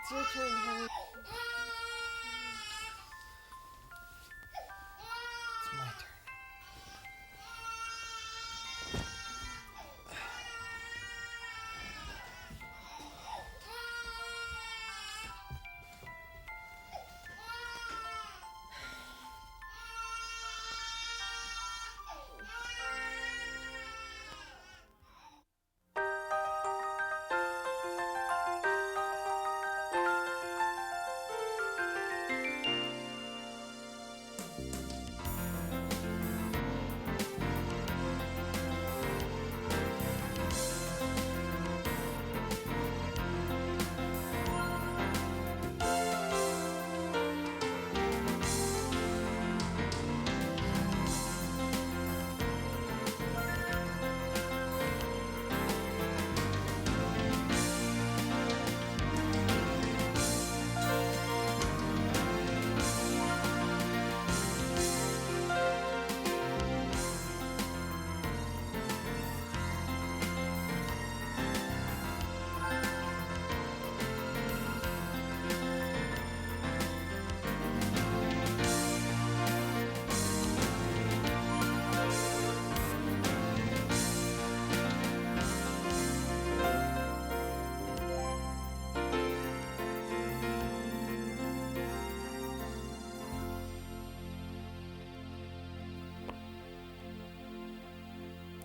It's your turn, honey. It's my turn.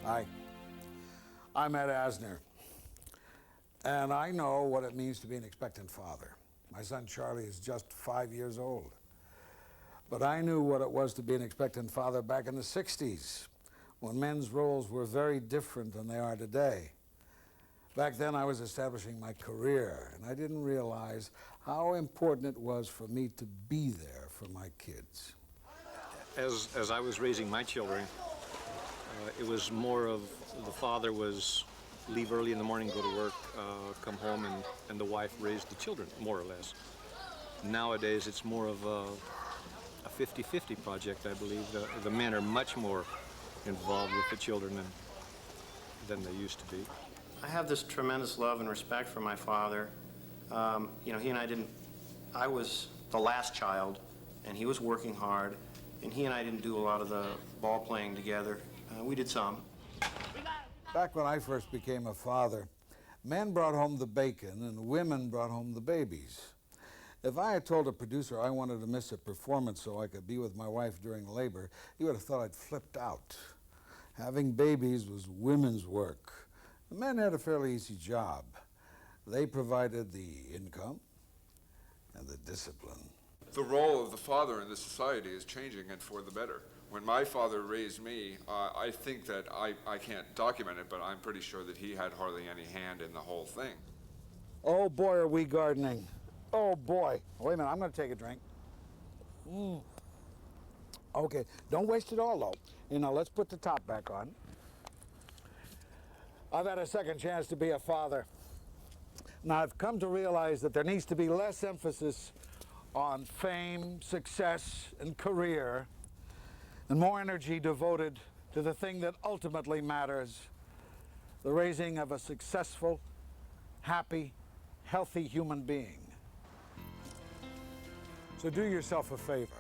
Hi, I'm Ed Asner, and I know what it means to be an expectant father. My son Charlie is just 5 years old. But I knew what it was to be an expectant father back in the 60s, when men's roles were very different than they are today. Back then I was establishing my career, and I didn't realize how important it was for me to be there for my kids. As I was raising my children, it was more of the father was leave early in the morning, go to work, come home, and the wife raised the children, more or less. Nowadays, it's more of a 50-50 project, I believe. The men are much more involved with the children than they used to be. I have this tremendous love and respect for my father. You know, he and I didn't, I was the last child, and he was working hard, and he and I didn't do a lot of the ball playing together. We did some. Back when I first became a father, men brought home the bacon and women brought home the babies. If I had told a producer I wanted to miss a performance so I could be with my wife during labor, he would have thought I'd flipped out. Having babies was women's work. The men had a fairly easy job. They provided the income and the discipline. The role of the father in this society is changing, and for the better. When my father raised me, I think that I can't document it, but I'm pretty sure that he had hardly any hand in the whole thing. Oh boy, are we gardening. Oh boy. Wait a minute, I'm gonna take a drink. Okay, don't waste it all though. You know, let's put the top back on. I've had a second chance to be a father. Now I've come to realize that there needs to be less emphasis on fame, success, and career, and more energy devoted to the thing that ultimately matters, the raising of a successful, happy, healthy human being. So do yourself a favor.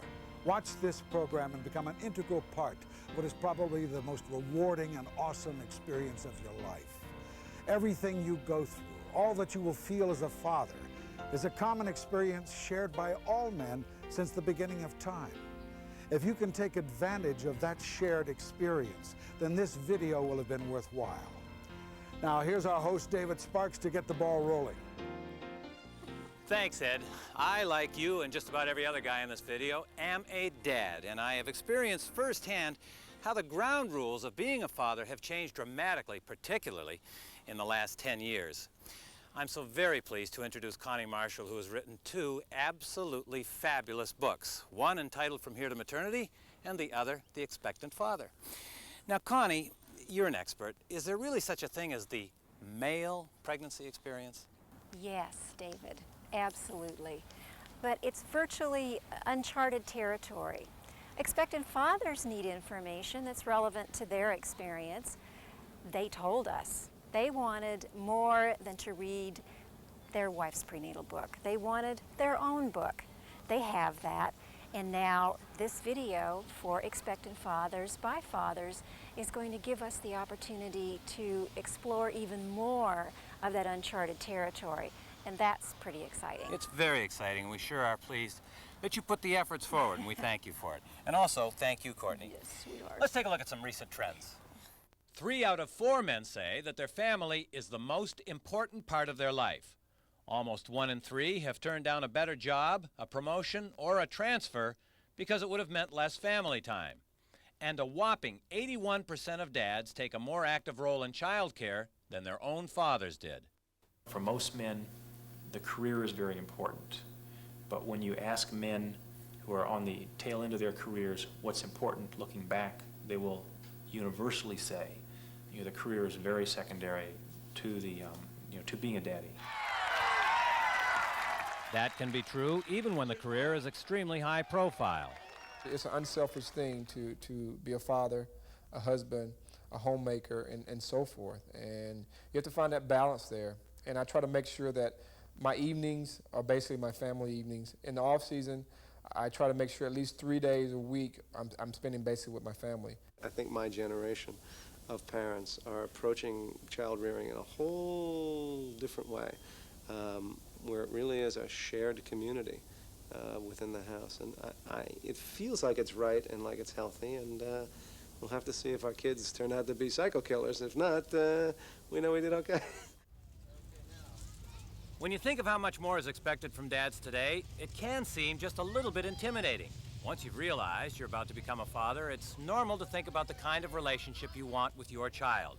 Watch this program and become an integral part of what is probably the most rewarding and awesome experience of your life. Everything you go through, all that you will feel as a father, is a common experience shared by all men since the beginning of time. If you can take advantage of that shared experience, then this video will have been worthwhile. Now, here's our host, David Sparks, to get the ball rolling. Thanks, Ed. I, like you and just about every other guy in this video, am a dad, and I have experienced firsthand how the ground rules of being a father have changed dramatically, particularly in the last 10 years. I'm so very pleased to introduce Connie Marshall, who has written two absolutely fabulous books, one entitled From Here to Maternity, and the other, The Expectant Father. Now, Connie, you're an expert. Is there really such a thing as the male pregnancy experience? Yes, David, absolutely. But it's virtually uncharted territory. Expectant fathers need information that's relevant to their experience. They told us. They wanted more than to read their wife's prenatal book. They wanted their own book. They have that. And now this video for Expectant Fathers by Fathers is going to give us the opportunity to explore even more of that uncharted territory. And that's pretty exciting. It's very exciting, and we sure are pleased that you put the efforts forward, and we thank you for it. And also, thank you, Courtney. Yes, sweetheart. Let's take a look at some recent trends. 3 out of 4 men say that their family is the most important part of their life. Almost 1 in 3 have turned down a better job, a promotion, or a transfer because it would have meant less family time. And a whopping 81% of dads take a more active role in childcare than their own fathers did. For most men, the career is very important. But when you ask men who are on the tail end of their careers what's important looking back, they will universally say, the career is very secondary to the, to being a daddy. That can be true even when the career is extremely high profile. It's an unselfish thing to be a father, a husband, a homemaker, and so forth. And you have to find that balance there. And I try to make sure that my evenings are basically my family evenings. In the off season, I try to make sure at least 3 days a week I'm spending basically with my family. I think my generation of parents are approaching child rearing in a whole different way, where it really is a shared community within the house. And it feels like it's right and like it's healthy, and we'll have to see if our kids turn out to be psycho killers. If not, we know we did okay. When you think of how much more is expected from dads today, it can seem just a little bit intimidating. Once you've realized you're about to become a father, it's normal to think about the kind of relationship you want with your child.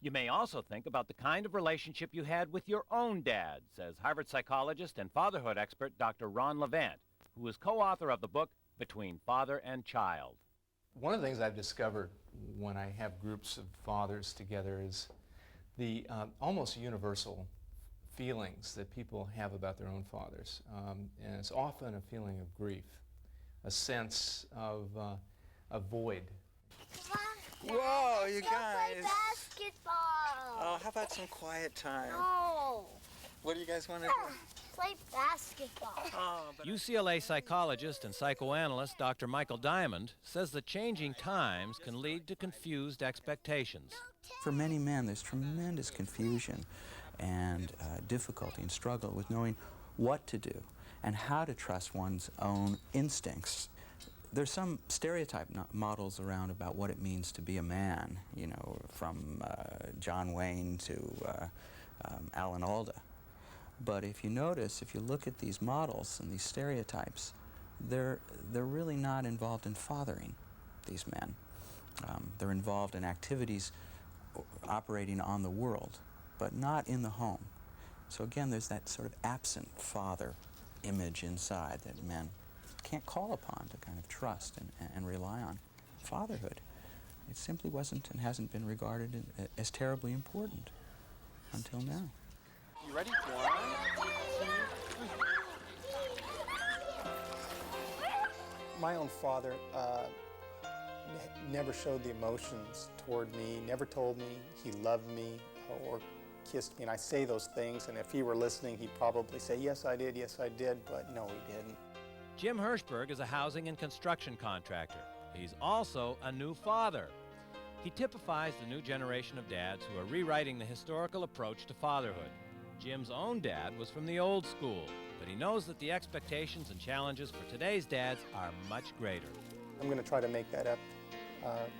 You may also think about the kind of relationship you had with your own dad, says Harvard psychologist and fatherhood expert Dr. Ron Levant, who is co-author of the book Between Father and Child. One of the things I've discovered when I have groups of fathers together is the almost universal feelings that people have about their own fathers. And it's often a feeling of grief, a sense of a void. Whoa, you guys! Play basketball. Oh, how about some quiet time? No. What do you guys want to do? Play basketball. Oh, UCLA psychologist and psychoanalyst Dr. Michael Diamond says that changing times can lead to confused expectations. For many men, there's tremendous confusion and difficulty and struggle with knowing what to do and how to trust one's own instincts. There's some stereotype models around about what it means to be a man, from John Wayne to Alan Alda. But if you notice, if you look at these models and these stereotypes, they're really not involved in fathering these men. They're involved in activities operating on the world, but not in the home. So again, there's that sort of absent father image inside that men can't call upon to kind of trust and rely on. Fatherhood, it simply wasn't and hasn't been regarded as terribly important until now. You ready? 1, 2, 3. My own father never showed the emotions toward me, never told me he loved me or kissed me. And I say those things, and if he were listening, he'd probably say, yes, I did, but no, he didn't. Jim Hirschberg is a housing and construction contractor. He's also a new father. He typifies the new generation of dads who are rewriting the historical approach to fatherhood. Jim's own dad was from the old school, but he knows that the expectations and challenges for today's dads are much greater. I'm going to try to make that up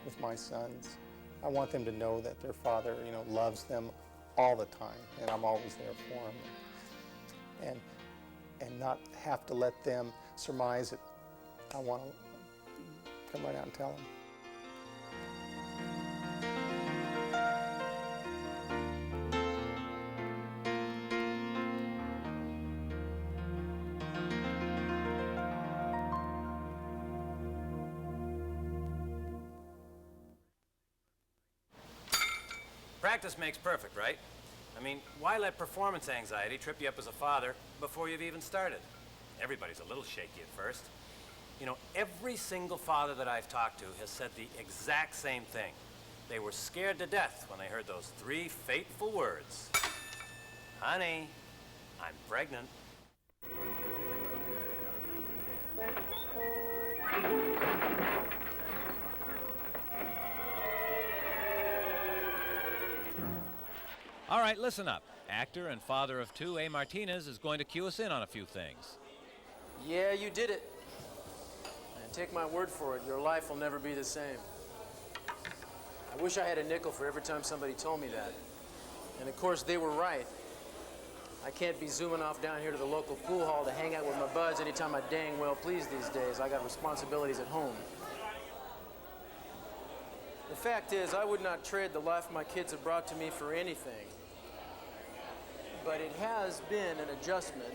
with my sons. I want them to know that their father, loves them all the time, and I'm always there for them. And not have to let them surmise it. I want to come right out and tell them. Practice makes perfect, right? I mean, why let performance anxiety trip you up as a father before you've even started? Everybody's a little shaky at first. Every single father that I've talked to has said the exact same thing. They were scared to death when they heard those 3 fateful words. Honey, I'm pregnant. All right, listen up. Actor and father of two, A. Martinez, is going to cue us in on a few things. Yeah, you did it. And take my word for it, your life will never be the same. I wish I had a nickel for every time somebody told me that. And of course, they were right. I can't be zooming off down here to the local pool hall to hang out with my buds anytime I dang well please these days. I got responsibilities at home. The fact is, I would not trade the life my kids have brought to me for anything. But it has been an adjustment.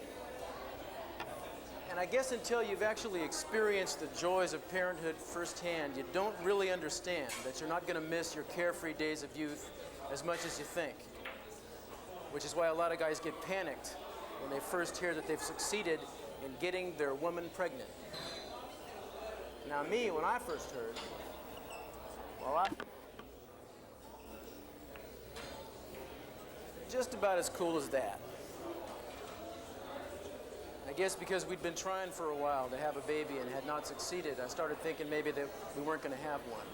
And I guess until you've actually experienced the joys of parenthood firsthand, you don't really understand that you're not going to miss your carefree days of youth as much as you think. Which is why a lot of guys get panicked when they first hear that they've succeeded in getting their woman pregnant. Now me, when I first heard, well, just about as cool as that. I guess because we'd been trying for a while to have a baby and had not succeeded, I started thinking maybe that we weren't going to have one.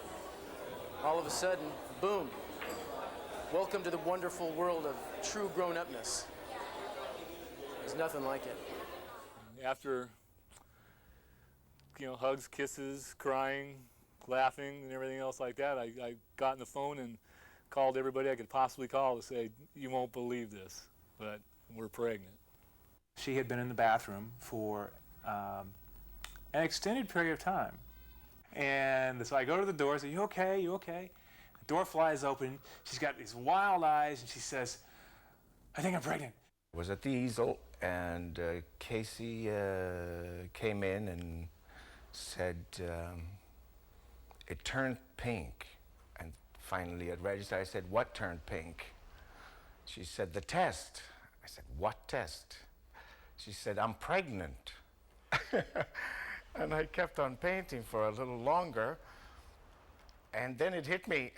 All of a sudden, boom. Welcome to the wonderful world of true grown-upness. There's nothing like it. After, hugs, kisses, crying, laughing, and everything else like that, I got on the phone and called everybody I could possibly call to say, you won't believe this, but we're pregnant. She had been in the bathroom for an extended period of time. And so I go to the door, I say, you okay, you okay? The door flies open, she's got these wild eyes, and she says, I think I'm pregnant. I was at the easel, and Casey came in and said, it turned pink. And finally at register, I said, what turned pink? She said, the test. I said, what test? She said, I'm pregnant. And I kept on painting for a little longer, and then it hit me.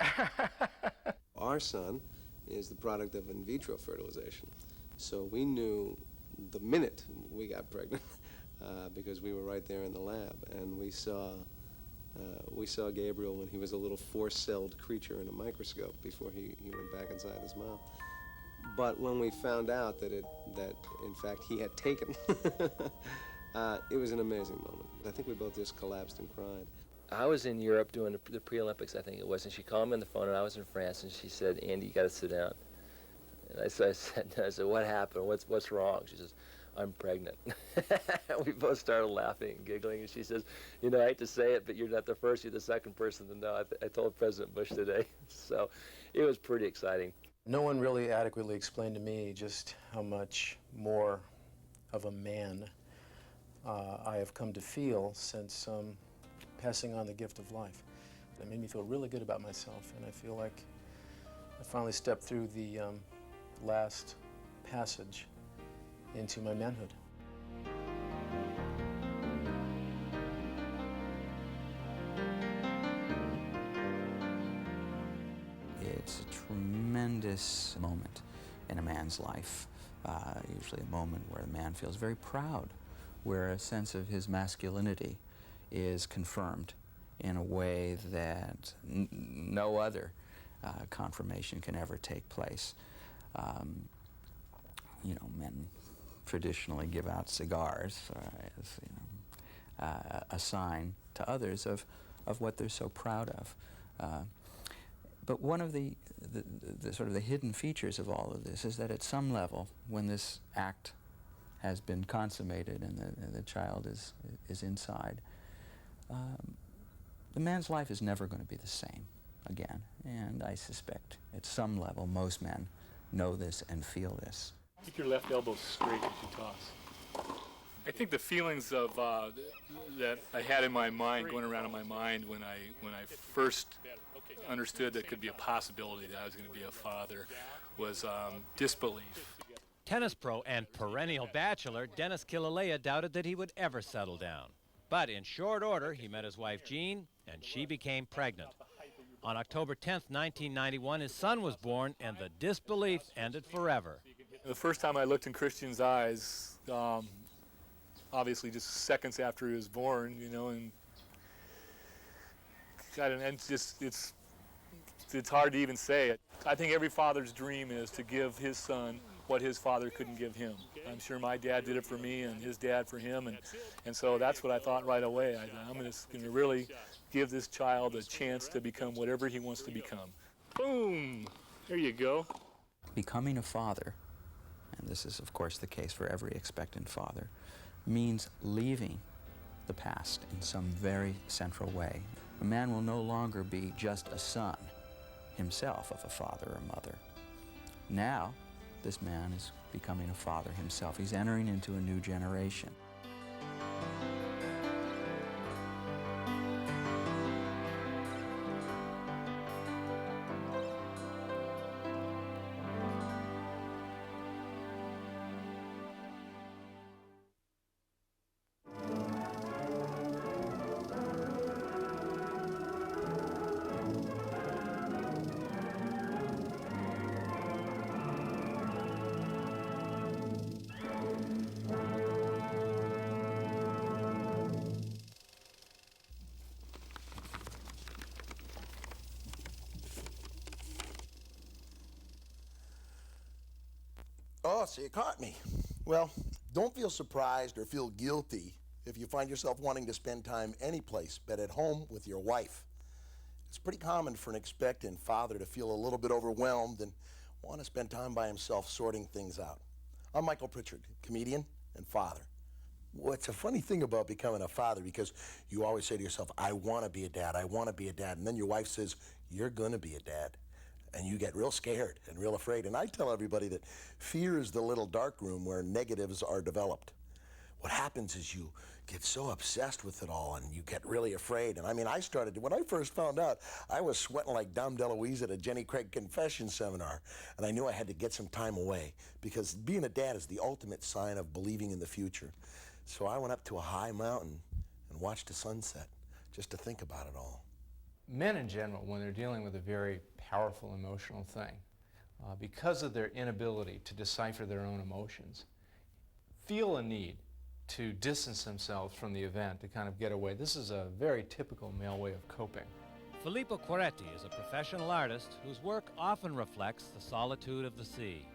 Our son is the product of in vitro fertilization. So we knew the minute we got pregnant because we were right there in the lab, and we saw Gabriel when he was a little four-celled creature in a microscope before he went back inside his mom. But when we found out that in fact he had taken, it was an amazing moment. I think we both just collapsed and cried. I was in Europe doing the pre-Olympics, I think it was, and she called me on the phone, and I was in France, and she said, Andy, you got to sit down. And I said, what happened? What's wrong? She says, I'm pregnant. We both started laughing and giggling, and she says, I hate to say it, but you're not the first, you're the second person to know. I told President Bush today. So it was pretty exciting. No one really adequately explained to me just how much more of a man I have come to feel since passing on the gift of life. It made me feel really good about myself, and I feel like I finally stepped through the last passage into my manhood. It's a tremendous moment in a man's life, usually a moment where a man feels very proud, where a sense of his masculinity is confirmed in a way that no other confirmation can ever take place. Men traditionally give out cigars as a sign to others of what they're so proud of. But one of the sort of the hidden features of all of this is that at some level, when this act has been consummated and the child is inside, the man's life is never going to be the same again. And I suspect at some level most men know this and feel this. Keep your left elbow straight as you toss. I think the feelings of that I had in my mind, going around in my mind when I first understood that could be a possibility that I was going to be a father was disbelief. Tennis pro and perennial bachelor Dennis Killalea doubted that he would ever settle down. But in short order, he met his wife Jean, and she became pregnant. On October 10th, 1991, his son was born, and the disbelief ended forever. The first time I looked in Christian's eyes, obviously just seconds after he was born, you know, and it's hard to even say it. I think every father's dream is to give his son what his father couldn't give him. I'm sure my dad did it for me and his dad for him, and so that's what I thought right away. I'm just going to really give this child a chance to become whatever he wants to become. Boom! There you go. Becoming a father, and this is of course the case for every expectant father, means leaving the past in some very central way. A man will no longer be just a son himself of a father or mother. Now, this man is becoming a father himself. He's entering into a new generation. Oh, so you caught me. Well, don't feel surprised or feel guilty if you find yourself wanting to spend time any place but at home with your wife. It's pretty common for an expectant father to feel a little bit overwhelmed and want to spend time by himself sorting things out. I'm Michael Pritchard, comedian and father. Well, it's a funny thing about becoming a father because you always say to yourself, I want to be a dad, I want to be a dad. And then your wife says, you're going to be a dad. And you get real scared and real afraid. And I tell everybody that fear is the little dark room where negatives are developed. What happens is you get so obsessed with it all and you get really afraid. And I mean, when I first found out, I was sweating like Dom DeLuise at a Jenny Craig confession seminar. And I knew I had to get some time away because being a dad is the ultimate sign of believing in the future. So I went up to a high mountain and watched the sunset just to think about it all. Men in general, when they're dealing with a very powerful emotional thing, because of their inability to decipher their own emotions, feel a need to distance themselves from the event, to kind of get away. This is a very typical male way of coping. Filippo Quaretti is a professional artist whose work often reflects the solitude of the sea.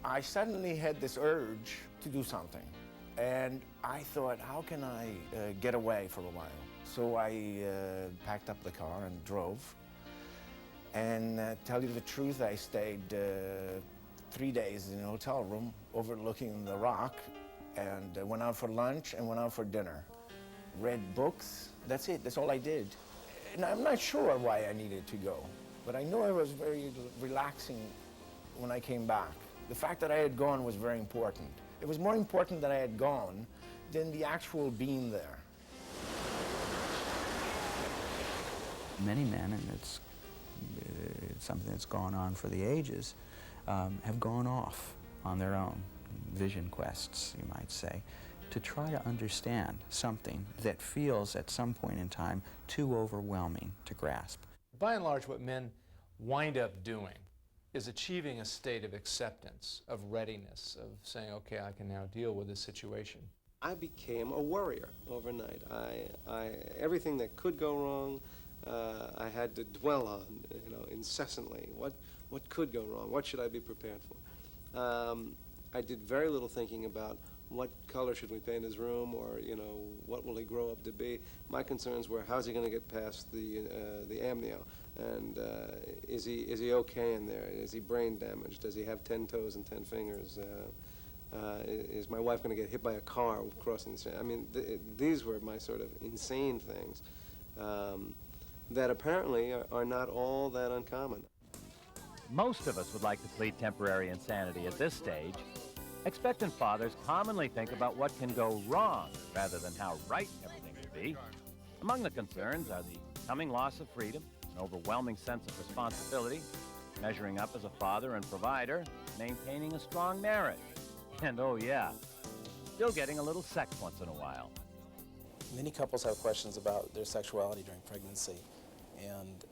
I suddenly had this urge to do something. And I thought, how can I get away for a while? So I packed up the car and drove. And tell you the truth, I stayed 3 days in a hotel room overlooking the rock and went out for lunch and went out for dinner. Read books, that's it, that's all I did. And I'm not sure why I needed to go, but I knew it was very relaxing when I came back. The fact that I had gone was very important. It was more important that I had gone than the actual being there. Many men, and it's something that's gone on for the ages, have gone off on their own vision quests, you might say, to try to understand something that feels at some point in time too overwhelming to grasp. By and large, what men wind up doing is achieving a state of acceptance, of readiness, of saying, okay, I can now deal with this situation. I became a worrier overnight. Everything that could go wrong, I had to dwell on, incessantly. What could go wrong? What should I be prepared for? I did very little thinking about what color should we paint his room, or what will he grow up to be. My concerns were, how's he going to get past the amnio, and is he okay in there? Is he brain damaged? Does he have 10 toes and 10 fingers? Is my wife going to get hit by a car crossing the street? I mean, these were my sort of insane things that apparently are not all that uncommon. Most of us would like to plead temporary insanity at this stage. Expectant fathers commonly think about what can go wrong rather than how right everything can be. Among the concerns are the coming loss of freedom, an overwhelming sense of responsibility, measuring up as a father and provider, maintaining a strong marriage, and oh yeah, still getting a little sex once in a while. Many couples have questions about their sexuality during pregnancy, and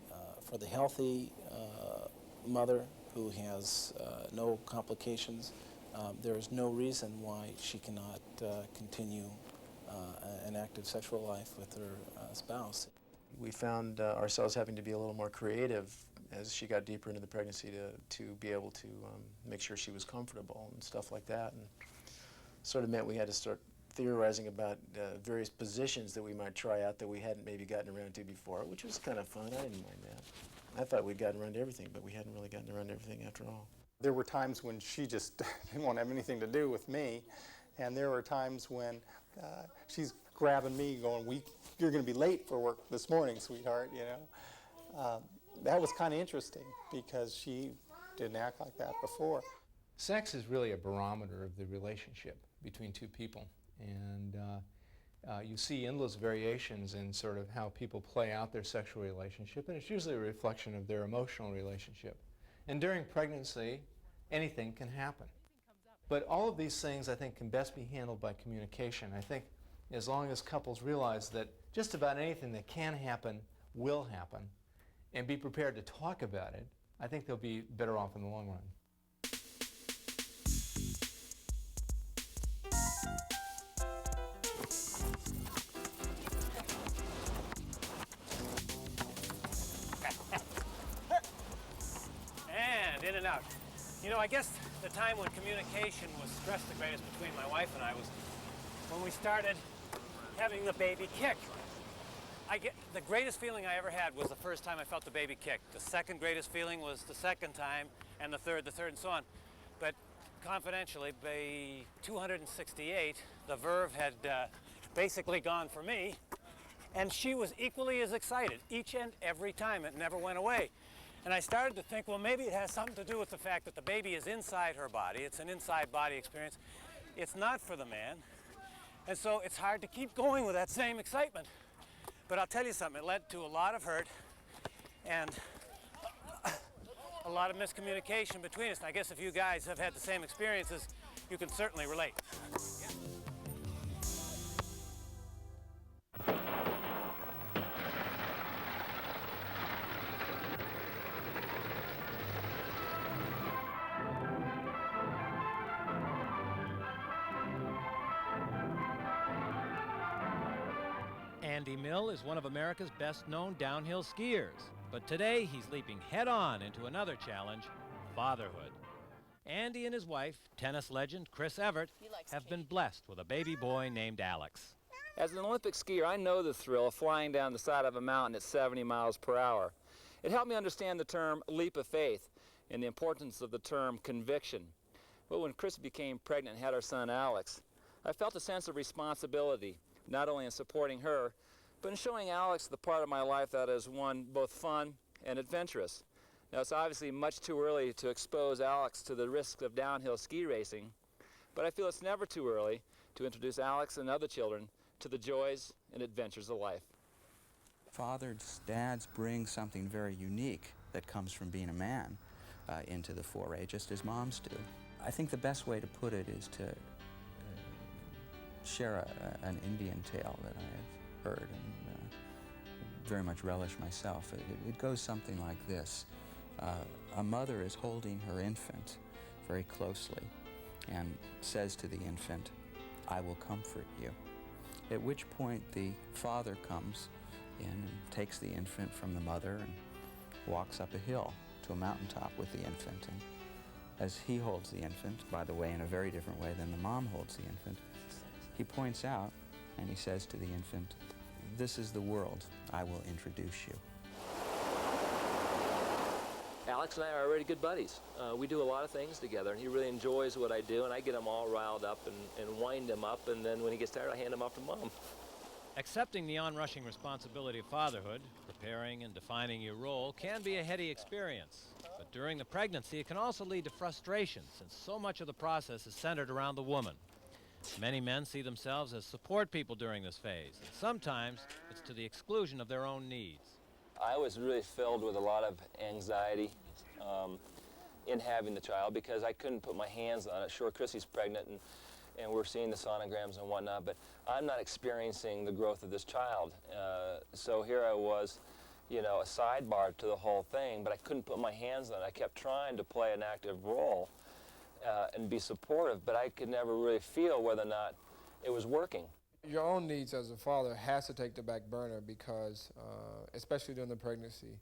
for the healthy mother who has no complications, there is no reason why she cannot continue an active sexual life with her spouse. We found ourselves having to be a little more creative as she got deeper into the pregnancy to be able to make sure she was comfortable and stuff like that. And sort of meant we had to start theorizing about various positions that we might try out that we hadn't maybe gotten around to before, which was kind of fun. I didn't mind that. I thought we'd gotten around to everything, but we hadn't really gotten around to everything after all. There were times when she just didn't want to have anything to do with me, and there were times when she's grabbing me going, you're going to be late for work this morning, sweetheart, you know. That was kind of interesting because she didn't act like that before. Sex is really a barometer of the relationship between two people, and you see endless variations in sort of how people play out their sexual relationship, and it's usually a reflection of their emotional relationship. And during pregnancy, anything can happen. But all of these things, I think, can best be handled by communication. I think as long as couples realize that just about anything that can happen will happen, and be prepared to talk about it, I think they'll be better off in the long run. And in and out. You know, I guess the time when communication was stressed the greatest between my wife and I was when we started having the baby kick. The greatest feeling I ever had was the first time I felt the baby kick. The second greatest feeling was the second time, and the third, and so on. But confidentially, by 268, the verve had basically gone for me, and she was equally as excited each and every time. It never went away. And I started to think, well, maybe it has something to do with the fact that the baby is inside her body. It's an inside body experience. It's not for the man. And so it's hard to keep going with that same excitement. But I'll tell you something, it led to a lot of hurt and a lot of miscommunication between us. And I guess if you guys have had the same experiences, you can certainly relate. Andy Mill is one of America's best-known downhill skiers, but today he's leaping head-on into another challenge, fatherhood. Andy and his wife, tennis legend Chris Evert, have been blessed with a baby boy named Alex. As an Olympic skier, I know the thrill of flying down the side of a mountain at 70 miles per hour. It helped me understand the term leap of faith and the importance of the term conviction. But when Chris became pregnant and had our son Alex, I felt a sense of responsibility, not only in supporting her, but in showing Alex the part of my life that is one both fun and adventurous. Now, it's obviously much too early to expose Alex to the risks of downhill ski racing, but I feel it's never too early to introduce Alex and other children to the joys and adventures of life. Fathers, dads bring something very unique that comes from being a man into the foray, just as moms do. I think the best way to put it is to share an Indian tale that I have heard and very much relish myself. It goes something like this. A mother is holding her infant very closely and says to the infant, "I will comfort you." At which point the father comes in and takes the infant from the mother and walks up a hill to a mountaintop with the infant. And as he holds the infant, by the way, in a very different way than the mom holds the infant, he points out and he says to the infant, "This is the world. I will introduce you." Alex and I are already good buddies. We do a lot of things together, and he really enjoys what I do, and I get him all riled up and wind him up, and then when he gets tired, I hand him off to Mom. Accepting the onrushing responsibility of fatherhood, preparing and defining your role, can be a heady experience. But during the pregnancy, it can also lead to frustration, since so much of the process is centered around the woman. Many men see themselves as support people during this phase, and sometimes it's to the exclusion of their own needs. I was really filled with a lot of anxiety in having the child because I couldn't put my hands on it. Sure, Chrissy's pregnant and we're seeing the sonograms and whatnot, but I'm not experiencing the growth of this child. So here I was, you know, a sidebar to the whole thing, but I couldn't put my hands on it. I kept trying to play an active role. and be supportive, but I could never really feel whether or not it was working. Your own needs as a father has to take the back burner because, especially during the pregnancy,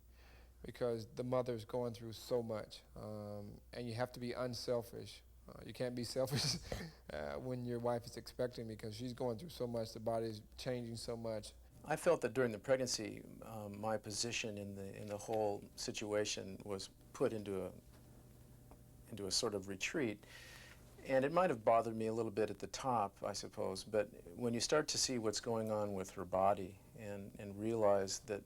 because the mother's going through so much, and you have to be unselfish. You can't be selfish when your wife is expecting because she's going through so much, the body's changing so much. I felt that during the pregnancy, my position in the whole situation was put into a sort of retreat. And it might have bothered me a little bit at the top, I suppose, but when you start to see what's going on with her body and realize that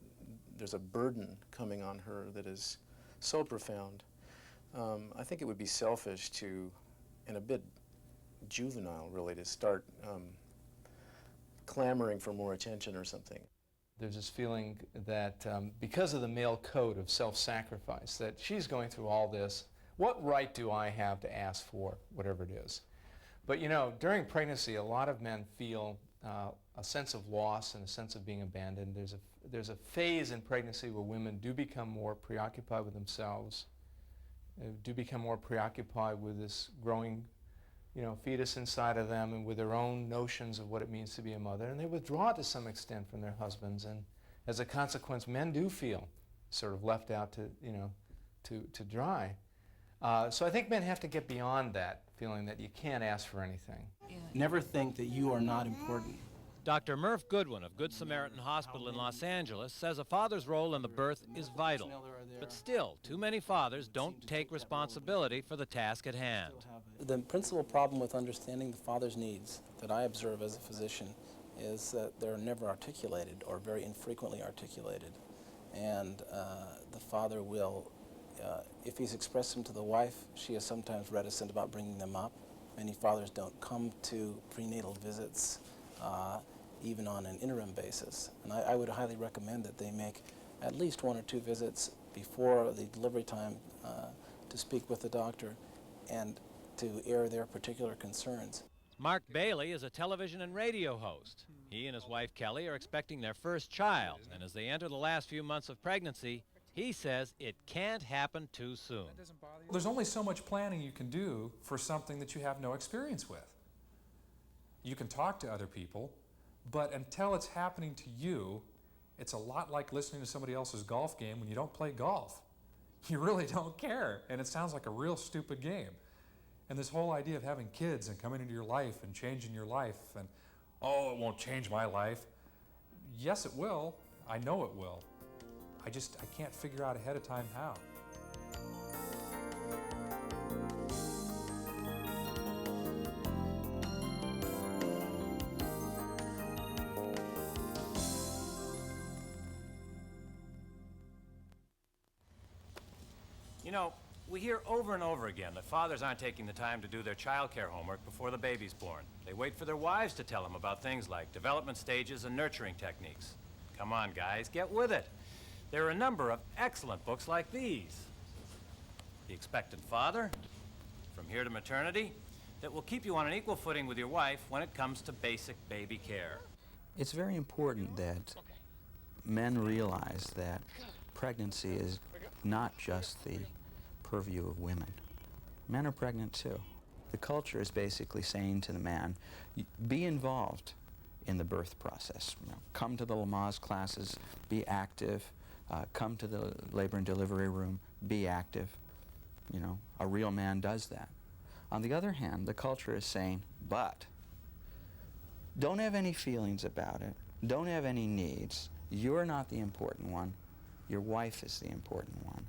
there's a burden coming on her that is so profound, I think it would be selfish to, and a bit juvenile really, to start clamoring for more attention or something. There's this feeling that because of the male code of self-sacrifice, that she's going through all this, what right do I have to ask for whatever it is? But you know, during pregnancy, a lot of men feel a sense of loss and a sense of being abandoned. There's a phase in pregnancy where women do become more preoccupied with themselves, do become more preoccupied with this growing, fetus inside of them and with their own notions of what it means to be a mother, and they withdraw to some extent from their husbands, and as a consequence, men do feel sort of left out to dry. So I think men have to get beyond that feeling that you can't ask for anything. Never think that you are not important. Dr. Murph Goodwin of Good Samaritan Hospital in Los Angeles says a father's role in the birth is vital. But still, too many fathers don't take responsibility for the task at hand. The principal problem with understanding the father's needs that I observe as a physician is that they're never articulated or very infrequently articulated. And the father will, if he's expressed them to the wife, she is sometimes reticent about bringing them up. Many fathers don't come to prenatal visits even on an interim basis. And I would highly recommend that they make at least 1 or 2 visits before the delivery time to speak with the doctor and to air their particular concerns. Mark Bailey is a television and radio host. He and his wife Kelly are expecting their first child, and as they enter the last few months of pregnancy, he says it can't happen too soon. There's only so much planning you can do for something that you have no experience with. You can talk to other people, but until it's happening to you, it's a lot like listening to somebody else's golf game when you don't play golf. You really don't care, and it sounds like a real stupid game. And this whole idea of having kids and coming into your life and changing your life and, oh, it won't change my life. Yes, it will. I know it will. I can't figure out ahead of time how. You know, we hear over and over again that fathers aren't taking the time to do their child care homework before the baby's born. They wait for their wives to tell them about things like development stages and nurturing techniques. Come on, guys, get with it. There are a number of excellent books like these. The Expectant Father, From Here to Maternity, that will keep you on an equal footing with your wife when it comes to basic baby care. It's very important that men realize that pregnancy is not just the purview of women. Men are pregnant too. The culture is basically saying to the man, be involved in the birth process. Come to the Lamaze classes, be active. Come to the labor and delivery room, be active. A real man does that. On the other hand, the culture is saying, but don't have any feelings about it, don't have any needs. You're not the important one. Your wife is the important one.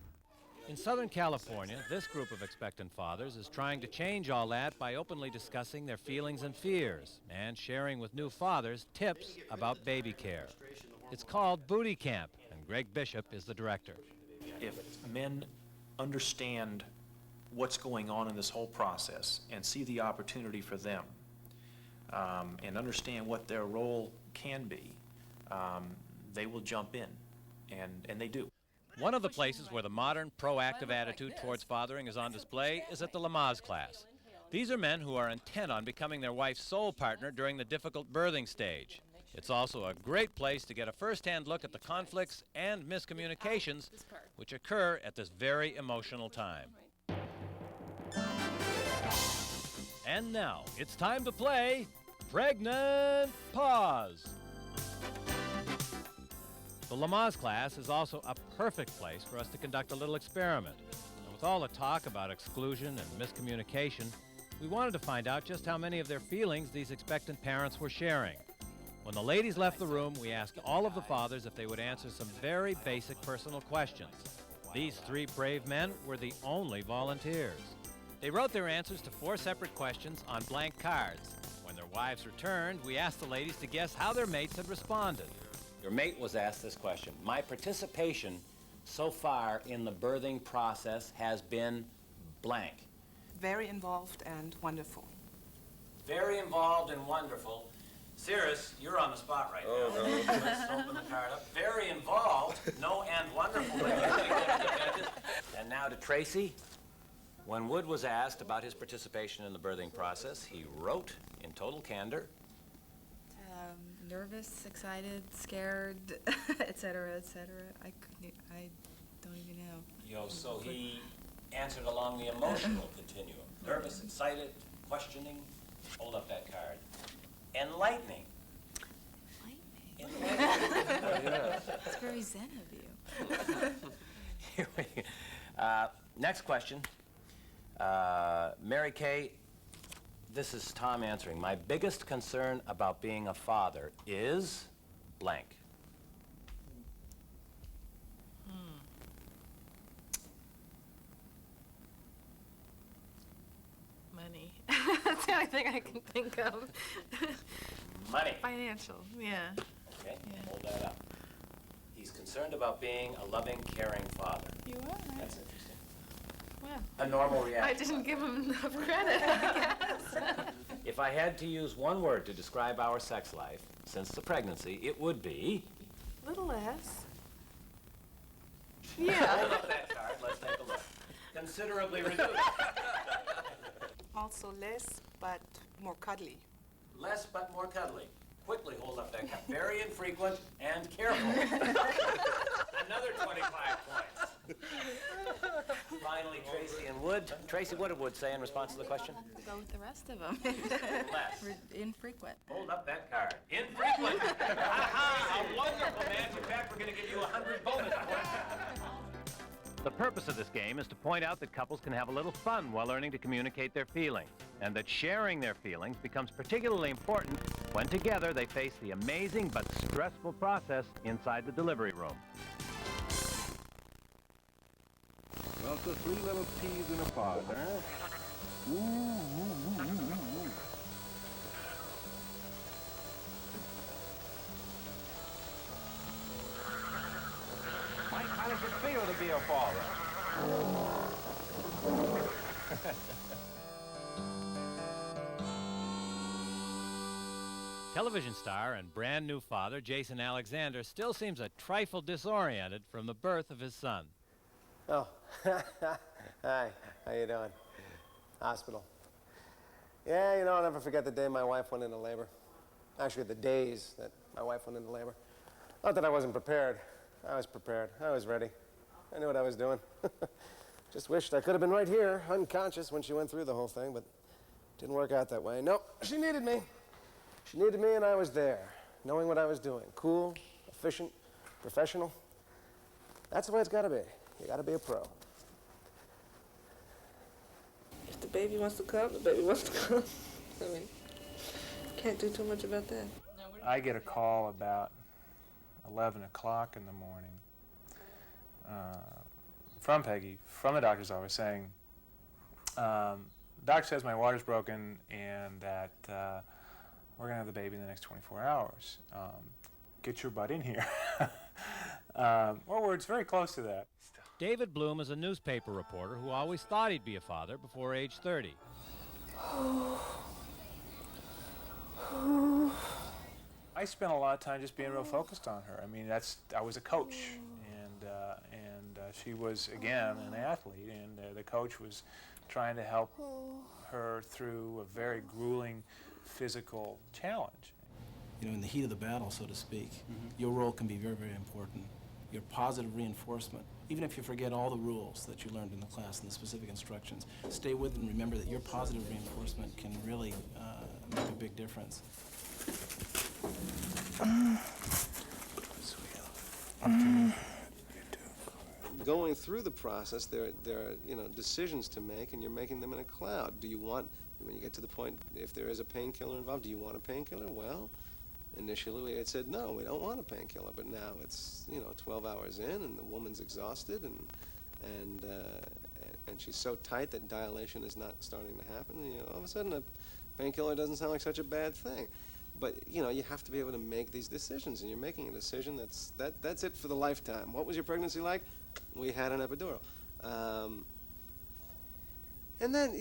In Southern California, this group of expectant fathers is trying to change all that by openly discussing their feelings and fears and sharing with new fathers tips about baby care. It's called Booty Camp, and Greg Bishop is the director. If men understand what's going on in this whole process and see the opportunity for them and understand what their role can be, they will jump in, and they do. One of the places where the modern, proactive attitude towards fathering is on display is at the Lamaze class. These are men who are intent on becoming their wife's soul partner during the difficult birthing stage. It's also a great place to get a first-hand look at the conflicts and miscommunications which occur at this very emotional time. And now, it's time to play Pregnant Pause. The Lamaze class is also a perfect place for us to conduct a little experiment. And with all the talk about exclusion and miscommunication, we wanted to find out just how many of their feelings these expectant parents were sharing. When the ladies left the room, we asked all of the fathers if they would answer some very basic personal questions. These three brave men were the only volunteers. They wrote their answers to 4 separate questions on blank cards. When their wives returned, we asked the ladies to guess how their mates had responded. Your mate was asked this question. My participation so far in the birthing process has been blank. Very involved and wonderful. Very involved and wonderful. Cirrus, you're on the spot right now. Let's open the card up. Very involved, no and wonderful. And now to Tracy. When Wood was asked about his participation in the birthing process, he wrote in total candor. Nervous, excited, scared, etc., etc. I don't even know. So he answered along the emotional continuum. Nervous, excited, questioning. Hold up that card. Enlightening. It's very zen of you. Next question. Mary Kay, this is Tom answering. My biggest concern about being a father is blank. Money. That's the only thing I can think of. Money. Financial, yeah. Okay, hold that up. He's concerned about being a loving, caring father. You are, right? That's interesting. Well, A normal reaction. I didn't give him enough credit, I guess. If I had to use one word to describe our sex life since the pregnancy, it would be... Little less. Hold up that card, let's take a look. Considerably reduced. Also less, but more cuddly. Less but more cuddly. Quickly hold up that card. Very infrequent and careful. Another 25 points. Finally, Tracy and Wood. Tracy, what did Wood say in response to the question? Go with the rest of them. Less. Infrequent. Hold up that card. Infrequent. Aha! A wonderful match. In fact, we're going to give you 100 bonus points. The purpose of this game is to point out that couples can have a little fun while learning to communicate their feelings, and that sharing their feelings becomes particularly important when together they face the amazing but stressful process inside the delivery room. Well, so 3 little peas in a pod, huh? Ooh, ooh, ooh, ooh, ooh. Mike, how does it feel to be a father? Television star and brand new father Jason Alexander still seems a trifle disoriented from the birth of his son. Oh, hi, how you doing? Hospital. Yeah, I'll never forget the day my wife went into labor. Actually, the days that my wife went into labor. Not that I wasn't prepared. I was prepared. I was ready. I knew what I was doing. Just wished I could have been right here, unconscious, when she went through the whole thing, but it didn't work out that way. Nope, she needed me. She needed me, and I was there, knowing what I was doing. Cool, efficient, professional. That's the way it's got to be. You got to be a pro. If the baby wants to come, the baby wants to come. I mean, can't do too much about that. I get a call about 11 o'clock in the morning from Peggy, from the doctor's office, saying, doctor says my water's broken and that we're going to have the baby in the next 24 hours. Get your butt in here. Or words very close to that. David Bloom is a newspaper reporter who always thought he'd be a father before age 30. I spent a lot of time just being real focused on her. I mean, I was a coach, and she was, again, an athlete, and the coach was trying to help her through a very grueling physical challenge. In the heat of the battle, so to speak, your role can be very, very important. your positive reinforcement. Even if you forget all the rules that you learned in the class and the specific instructions, stay with it and remember that your positive reinforcement can really make a big difference. Going through the process, there are decisions to make, and you're making them in a cloud. Do you want, when you get to the point, if there is a painkiller involved, do you want a painkiller? Well, initially we had said no, we don't want a painkiller, but now it's 12 hours in, and the woman's exhausted, and she's so tight that dilation is not starting to happen. And, all of a sudden, a painkiller doesn't sound like such a bad thing. But you have to be able to make these decisions, and you're making a decision that's it for the lifetime. What was your pregnancy like? We had an epidural. And then,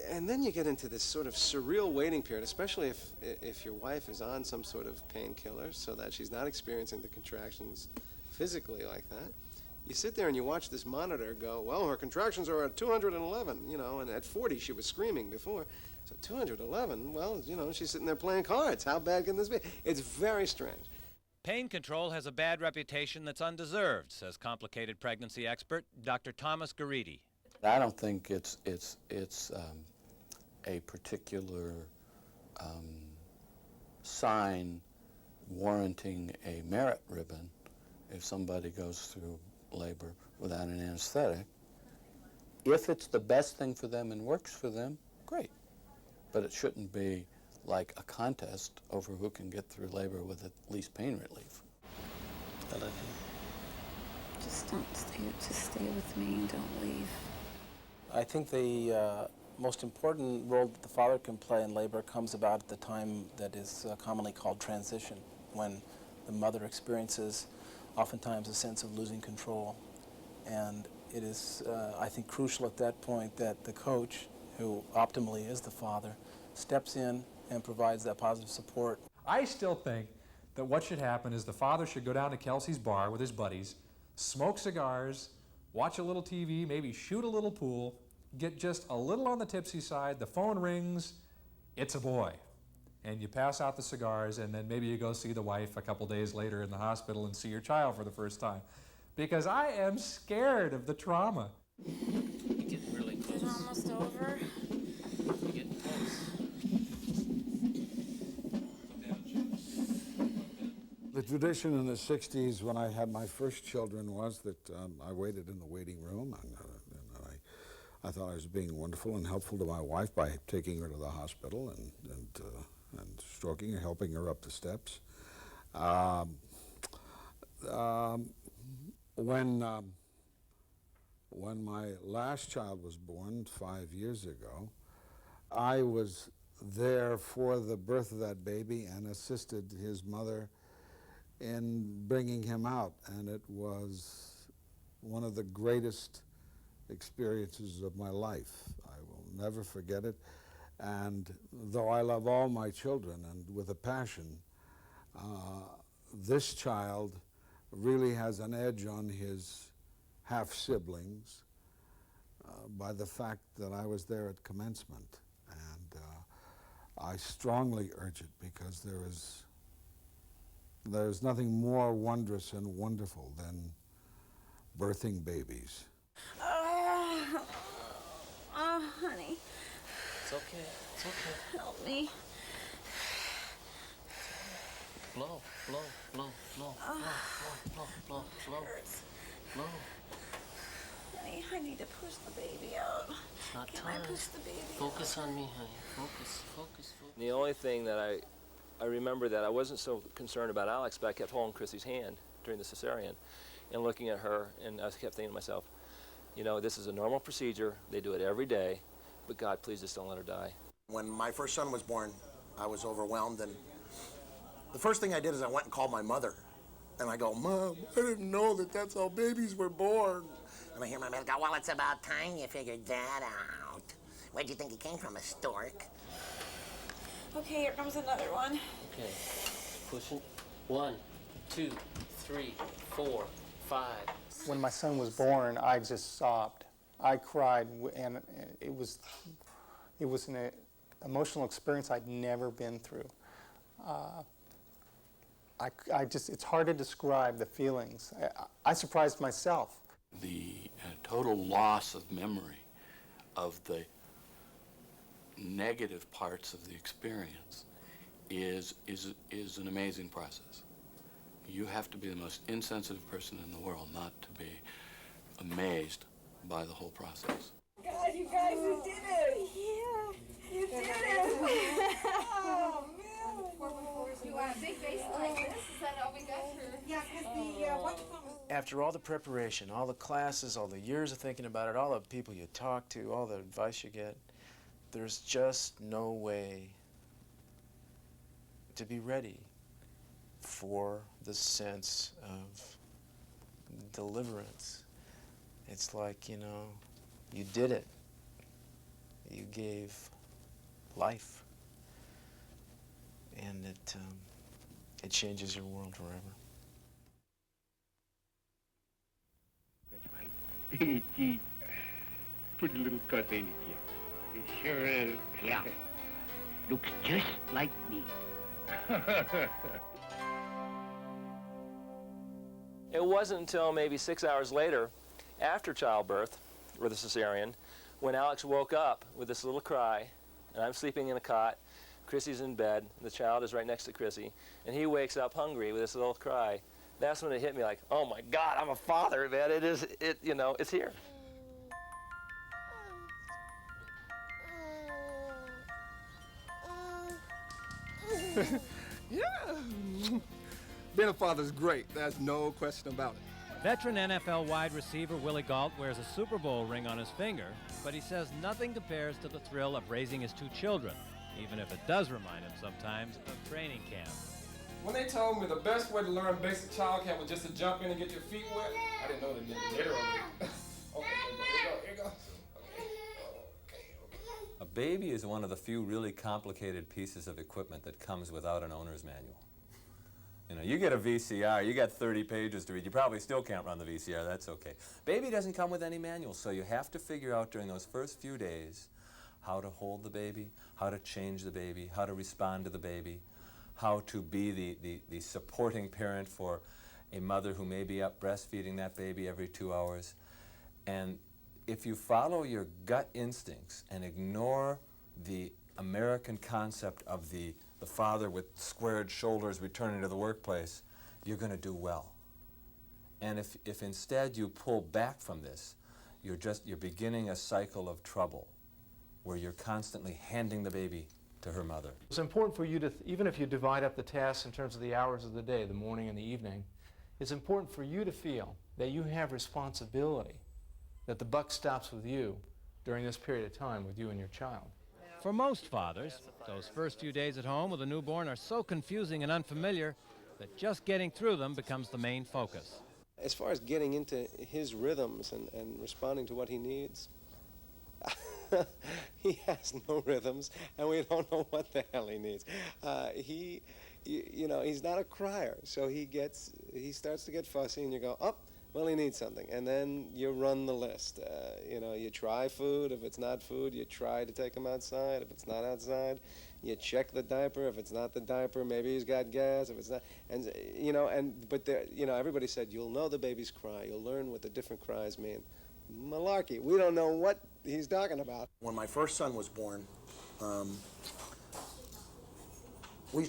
and then you get into this sort of surreal waiting period, especially if your wife is on some sort of painkiller so that she's not experiencing the contractions physically like that. You sit there and you watch this monitor go, well, her contractions are at 211, and at 40 she was screaming before. So 211, well, she's sitting there playing cards. How bad can this be? It's very strange. Pain control has a bad reputation that's undeserved, says complicated pregnancy expert Dr. Thomas Garidi. I don't think it's a particular sign warranting a merit ribbon if somebody goes through labor without an anesthetic. If it's the best thing for them and works for them, great. But it shouldn't be like a contest over who can get through labor with at least pain relief. I love you. Just stay with me and don't leave. I think the most important role that the father can play in labor comes about at the time that is commonly called transition, when the mother experiences oftentimes a sense of losing control. And it is, I think, crucial at that point that the coach, who optimally is the father, steps in and provides that positive support. I still think that what should happen is the father should go down to Kelsey's bar with his buddies, smoke cigars, watch a little TV, maybe shoot a little pool, get just a little on the tipsy side, the phone rings, it's a boy. And you pass out the cigars, and then maybe you go see the wife a couple days later in the hospital and see your child for the first time. Because I am scared of the trauma. You're getting really close. Is it almost over? You're getting close. The tradition in the 60s when I had my first children was that I waited in the waiting room, and I thought I was being wonderful and helpful to my wife by taking her to the hospital and stroking her, helping her up the steps. When my last child was born 5 years ago, I was there for the birth of that baby and assisted his mother in bringing him out, and it was one of the greatest experiences of my life. I will never forget it, and though I love all my children and with a passion, this child really has an edge on his half-siblings by the fact that I was there at commencement, and I strongly urge it because there's nothing more wondrous and wonderful than birthing babies. Oh, honey. It's okay. It's okay. Help me. Blow, blow, blow, blow, blow, blow, blow, blow, blow. Honey, I need to push the baby out. It's not Can time. I push the baby Focus out? on me, honey. Focus, focus, focus. The only thing that I remember that I wasn't so concerned about Alex, but I kept holding Chrissy's hand during the cesarean and looking at her, and I kept thinking to myself, this is a normal procedure. They do it every day, but God, please just don't let her die. When my first son was born, I was overwhelmed, and the first thing I did is I went and called my mother. And I go, Mom, I didn't know that that's how babies were born. And I hear my mother go, well, it's about time you figured that out. Where'd you think he came from, a stork? Okay, here comes another one. Okay. Pushing. 1, 2, 3, 4, 5. When my son was born, I just sobbed. I cried, and it was an emotional experience I'd never been through. it's hard to describe the feelings. I surprised myself. The total loss of memory of the negative parts of the experience is an amazing process. You have to be the most insensitive person in the world not to be amazed by the whole process. God, you guys, you did it! Yeah, you did it! Oh, man! You want a big basin like this? Is that all we got for? Yeah, because the, After all the preparation, all the classes, all the years of thinking about it, all the people you talk to, all the advice you get, there's just no way to be ready for the sense of deliverance. It's like, you know, you did it. You gave life. And it changes your world forever. That's right. Gee, pretty little cut, ain't it, Jim? It sure is. Yeah. Looks just like me. It wasn't until maybe 6 hours later, after childbirth, or the cesarean, when Alex woke up with this little cry, and I'm sleeping in a cot, Chrissy's in bed, the child is right next to Chrissy, and he wakes up hungry with this little cry. That's when it hit me like, oh my God, I'm a father, man. It's here. Yeah. Being a father is great. There's no question about it. Veteran NFL wide receiver Willie Gault wears a Super Bowl ring on his finger, but he says nothing compares to the thrill of raising his two children, even if it does remind him sometimes of training camp. When they told me the best way to learn basic child care was just to jump in and get your feet wet, I didn't know they meant literally. Okay, here you go. A baby is one of the few really complicated pieces of equipment that comes without an owner's manual. You know, you get a VCR, you got 30 pages to read, you probably still can't run the VCR, that's okay. Baby doesn't come with any manual, so you have to figure out during those first few days how to hold the baby, how to change the baby, how to respond to the baby, how to be the supporting parent for a mother who may be up breastfeeding that baby every 2 hours. And if you follow your gut instincts and ignore the American concept of the father with squared shoulders returning to the workplace, you're going to do well. And if instead you pull back from this, you're beginning a cycle of trouble where you're constantly handing the baby to her mother. It's important for you to, even if you divide up the tasks in terms of the hours of the day, the morning and the evening, it's important for you to feel that you have responsibility, that the buck stops with you during this period of time with you and your child. For most fathers, those first few days at home with a newborn are so confusing and unfamiliar that just getting through them becomes the main focus. As far as getting into his rhythms and responding to what he needs, he has no rhythms, and we don't know what the hell he needs. He's not a crier, so he starts to get fussy, and you go, oh, well, he needs something, and then you run the list. You try food. If it's not food, you try to take him outside. If it's not outside, you check the diaper. If it's not the diaper, maybe he's got gas. If it's not, but everybody said you'll know the baby's cry. You'll learn what the different cries mean. Malarkey. We don't know what he's talking about. When my first son was born, we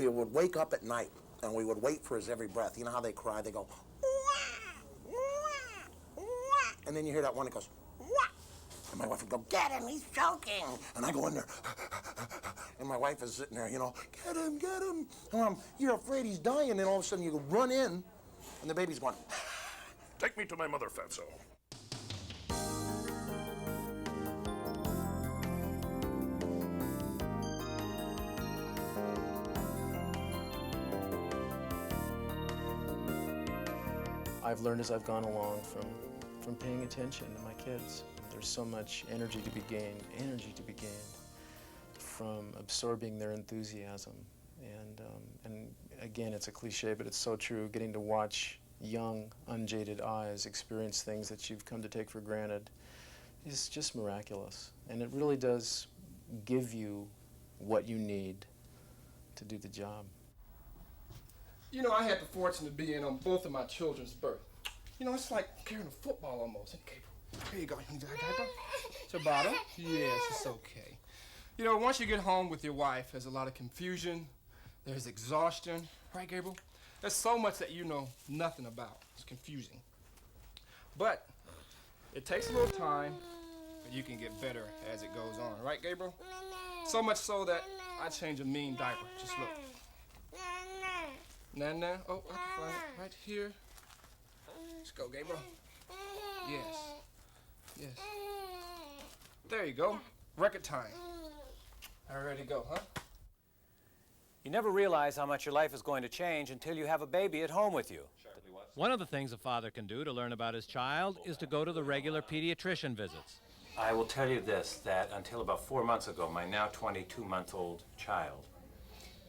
would wake up at night and we would wait for his every breath. You know how they cry? They go, and then you hear that one that goes, wah! And my wife would go, get him, he's choking. And I go in there, and my wife is sitting there, get him, get him. And you're afraid he's dying, and then all of a sudden you run in, and the baby's going, take me to my mother, fatso. I've learned as I've gone along from paying attention to my kids. There's so much energy to be gained from absorbing their enthusiasm. And again, it's a cliche, but it's so true, getting to watch young, unjaded eyes experience things that you've come to take for granted is just miraculous. And it really does give you what you need to do the job. You know, I had the fortune of being on both of my children's birth. You know, it's like carrying a football almost. Okay, here you go. It's your bottle? Yes, it's okay. You know, once you get home with your wife, there's a lot of confusion. There's exhaustion. Right, Gabriel? There's so much that you know nothing about. It's confusing. But it takes a little time, but you can get better as it goes on. Right, Gabriel? So much so that I change a mean diaper. Just look. Nana. Oh, I can find it right here. Let's go, Gabriel. Yes. Yes. There you go. Record time. All ready to go, huh? You never realize how much your life is going to change until you have a baby at home with you. One of the things a father can do to learn about his child is to go to the regular pediatrician visits. I will tell you this, that until about 4 months ago, my now 22-month-old child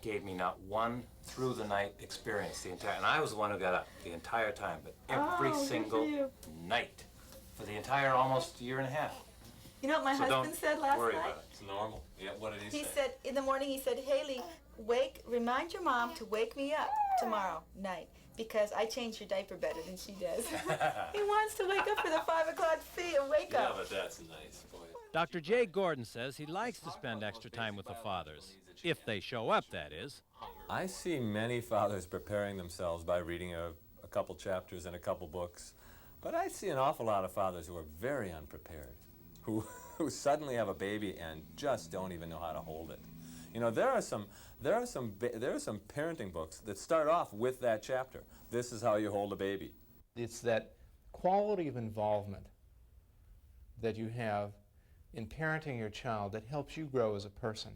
gave me not one through-the-night experience and I was the one who got up the entire time, but every single night for the entire almost year and a half. You know what my husband said last Worry night? about it. It's normal. Yeah, what did he say? He said, in the morning, he said, Haley, remind your mom to wake me up tomorrow night because I change your diaper better than she does. He wants to wake up for the 5 o'clock wake Yeah, up. but that's nice, boy. Dr. Jay Gordon says he likes to spend extra time with the fathers, if they show up, that is. I see many fathers preparing themselves by reading a couple chapters in a couple books, but I see an awful lot of fathers who are very unprepared, who suddenly have a baby and just don't even know how to hold it. You know, there are some parenting books that start off with that chapter. This is how you hold a baby. It's that quality of involvement that you have in parenting your child that helps you grow as a person.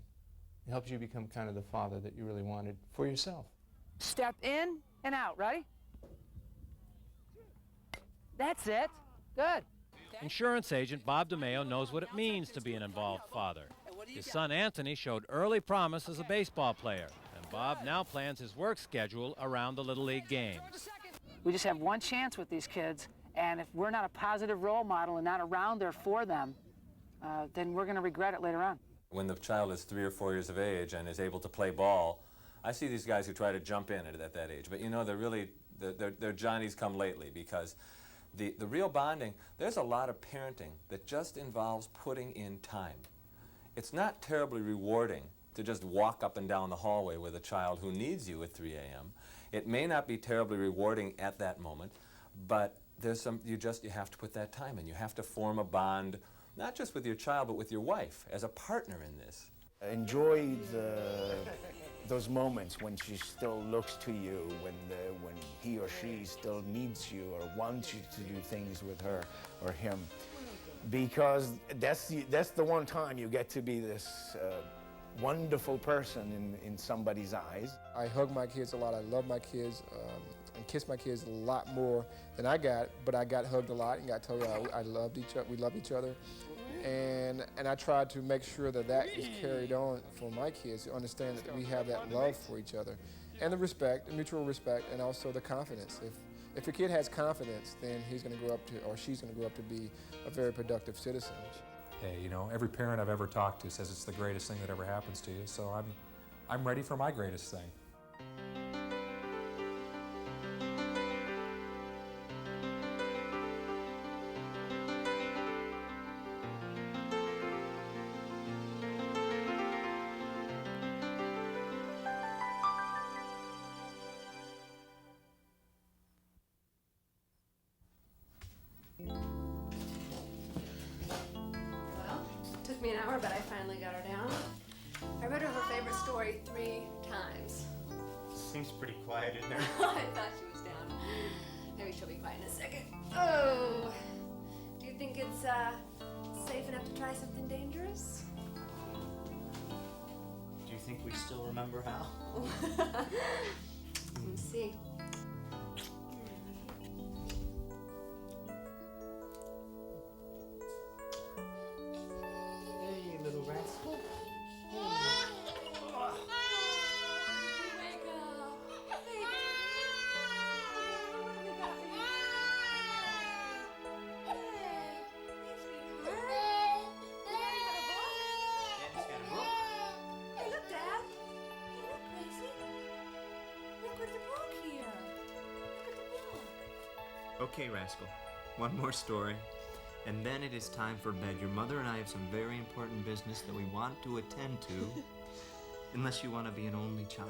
It helps you become kind of the father that you really wanted for yourself. Step in and out, ready? That's it. Good. Insurance agent Bob DeMeo knows what it means to be an involved father. His son Anthony showed early promise as a baseball player, and Bob now plans his work schedule around the Little League games. We just have one chance with these kids, and if we're not a positive role model and not around there for them, then we're going to regret it later on. When the child is 3 or 4 years of age and is able to play ball, I see these guys who try to jump in at that age, but you know, they're Johnnies come lately, because the real bonding, there's a lot of parenting that just involves putting in time. It's not terribly rewarding to just walk up and down the hallway with a child who needs you at 3 a.m. It may not be terribly rewarding at that moment, but you have to put that time in. You have to form a bond, not just with your child, but with your wife as a partner in this. Enjoy those moments when she still looks to you, when he or she still needs you or wants you to do things with her or him, because that's the one time you get to be this wonderful person in somebody's eyes. I hug my kids a lot. I love my kids and kiss my kids a lot more than I got, but I got hugged a lot and got told I loved each other. We love each other. And I tried to make sure that is carried on for my kids, to understand that we have that love for each other, and the respect, the mutual respect, and also the confidence. If your kid has confidence, then he's going to grow up to, or she's going to grow up to be a very productive citizen. Hey, you know, every parent I've ever talked to says it's the greatest thing that ever happens to you, so I'm ready for my greatest thing. Took me an hour, but I finally got her down. I read her favorite story 3 times. Seems pretty quiet in there. I thought she was down. Maybe she'll be quiet in a second. Oh, do you think it's safe enough to try something dangerous? Do you think we still remember how? Let's see. Hey, little rascal. Okay, Rascal. One more story. And then it is time for bed. Your mother and I have some very important business that we want to attend to. Unless you want to be an only child.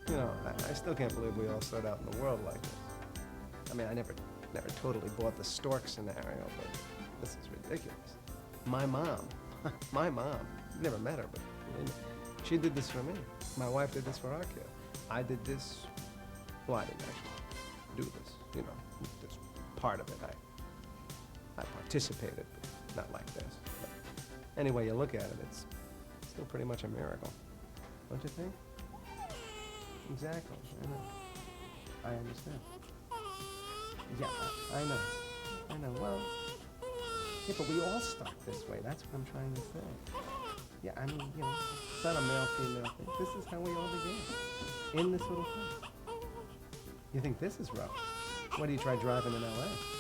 You know, I still can't believe we all start out in the world like this. I mean, I never totally bought the stork scenario, but this is ridiculous. My mom, never met her, but she did this for me. My wife did this for our kid. I did this, well, I didn't actually do this, you know, this part of it. I participated, but not like this. But any way you look at it, it's still pretty much a miracle, don't you think? Exactly, I know. I understand. Yeah, I know. Well, yeah, but we all start this way. That's what I'm trying to say. Yeah, I mean, you know, it's not a male-female thing. This is how we all began, in this little thing. You think this is rough? Why do you try driving in L.A.?